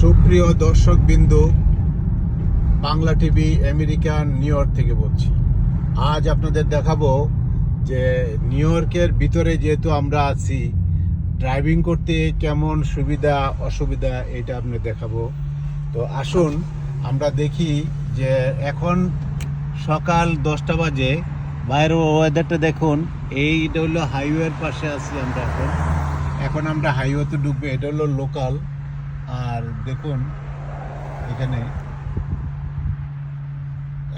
সুপ্রিয় দর্শক বিন্দু, Bangla TV American new York থেকে বলছি। আজ আপনাদের দেখাবো যে নিউ ইয়র্কের ভিতরে যেহেতু আমরা আছি, ড্রাইভিং করতে কেমন সুবিধা অসুবিধা এটা আপনাদের দেখাবো। তো আসুন আমরা দেখি যে এখন সকাল 10টা বাজে, বাইরের ওয়েদারটা দেখুন। এইটা হলো হাইওয়ের পাশে আছি আমরা এখন আমরা হাইওয়েতে ঢুকবো। এটা হলো লোকাল। আর দেখুন এখানে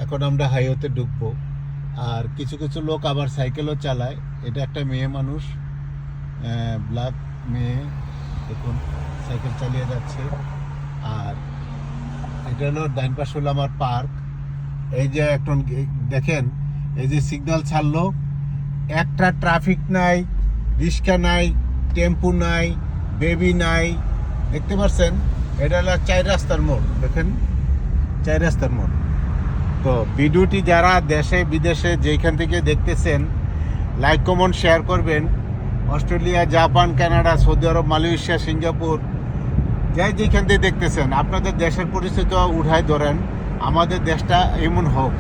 এখন আমরা হাইওয়েতে ঢুকবো। আর কিছু কিছু লোক আবার সাইকেলও চালায়। এটা একটা মেয়ে মানুষ, ব্ল্যাক মেয়ে, দেখুন সাইকেল চালিয়ে যাচ্ছে। আর এটা হলো ডাইন পাশে হলো আমার পার্ক। এই যে এখন দেখেন, এই যে সিগন্যাল ছাড়লো, একটা ট্রাফিক নাই, রিক্সা নাই, টেম্পু নাই, বেবি নাই, দেখতে পাচ্ছেন। এটা হলো 4 রাস্তার মোড়, দেখেন 4 রাস্তার মোড়। তো ভিডিওটি যারা দেশে বিদেশে যেখান থেকে দেখতেছেন, লাইক কমেন্ট শেয়ার করবেন। অস্ট্রেলিয়া, জাপান, কানাডা, সৌদি আরব, মালয়েশিয়া, সিঙ্গাপুর, যাই যেখান থেকে দেখতেছেন, আপনাদের দেশের পরিচিত উঠাই ধরেন। আমাদের দেশটা এমন হোক,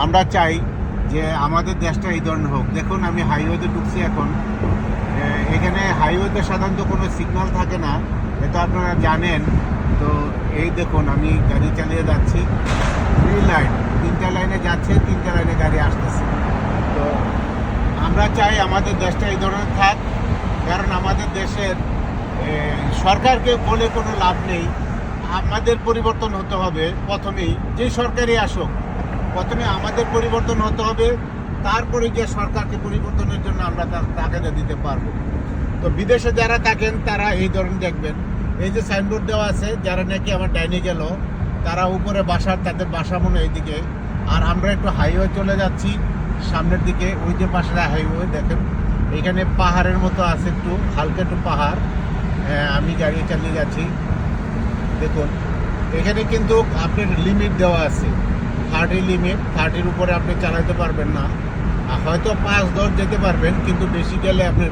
আমরা চাই যে আমাদের দেশটা এই ধরনের হোক। দেখুন আমি হাইওয়েতে ঢুকছি এখন। এখানে হাইওয়েতে সাধারণত কোনো সিগন্যাল থাকে না, এটা আপনারা জানেন। তো এই দেখুন আমি গাড়ি চালিয়ে যাচ্ছি, 3 লাইন, 3টা লাইনে যাচ্ছে, 3টা লাইনে গাড়ি আসতেছে। তো আমরা চাই আমাদের দেশটা এই ধরনের থাক, কারণ আমাদের দেশের সরকারকে বলে কোনো লাভ নেই। আমাদের পরিবর্তন হতে হবে প্রথমেই, যে সরকারই আসুক, প্রথমে আমাদের পরিবর্তন হতে হবে, তারপরে গিয়ে সরকারকে পরিবর্তনের জন্য আমরা টাকাটা দিতে পারবো। তো বিদেশে যারা থাকেন তারা এই ধরনের দেখবেন, এই যে সাইনবোর্ড দেওয়া আছে, যারা নাকি আমার ডাইনে গেল তারা উপরে বাসার, তাদের বাসা মনে এইদিকে। আর আমরা একটু হাইওয়ে চলে যাচ্ছি সামনের দিকে, ওই যে পাশে হাইওয়ে দেখেন, এখানে পাহাড়ের মতো আছে, একটু হালকা একটু পাহাড়। আমি গাড়ি চালিয়ে যাচ্ছি, দেখুন এখানে কিন্তু আপনার লিমিট দেওয়া আছে, 30 লিমিট, 30-র উপরে আপনি চালাতে পারবেন না। হয়তো 5-10 যেতে পারবেন, কিন্তু বেশি গেলে আপনার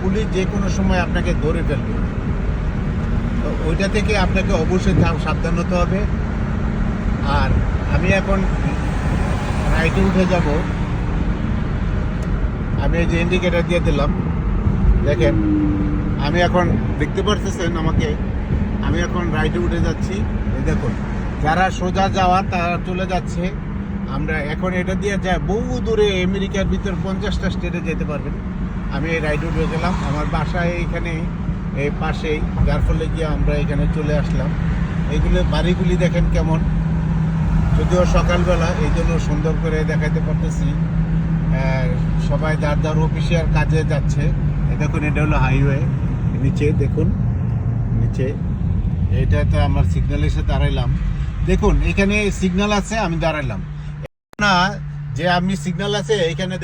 পুলিশ যে কোনো সময় আপনাকে ধরে ফেলবে। তো ওইটা থেকে আপনাকে অবশ্যই সাবধান হতে হবে। আর আমি এখন রাইটে উঠে যাব। আমি এই যে ইন্ডিকেটার দিয়ে দিলাম, দেখেন আমি এখন দেখতে পারতেছেন আমাকে, আমি এখন রাইটে উঠে যাচ্ছি। এই দেখুন যারা সোজা যাওয়ার তারা চলে যাচ্ছে। আমরা এখন এটা দিয়ে যাই বহু দূরে, আমেরিকার ভিতর 50টা স্টেটে যেতে পারবেন। আমি এই রাইটে উঠে গেলাম, আমার বাসায় এইখানে এই পাশেই, যার ফলে গিয়ে আমরা এখানে চলে আসলাম। এইগুলো বাড়িগুলি দেখেন কেমন, যদিও সকালবেলা, এই জন্য সুন্দর করে দেখাইতে পারতেছি। সবাই যার যার অফিসিয়াল কাজে যাচ্ছে। দেখুন এটা হলো হাইওয়ে, নিচে দেখুন, নিচে এইটাতে আমার সিগন্যাল এসে দাঁড়াইলাম। দেখুন এখানে সিগন্যাল আছে, আমি দাঁড়াইলাম না, যে আমি সিগন্যাল আছে এইখানে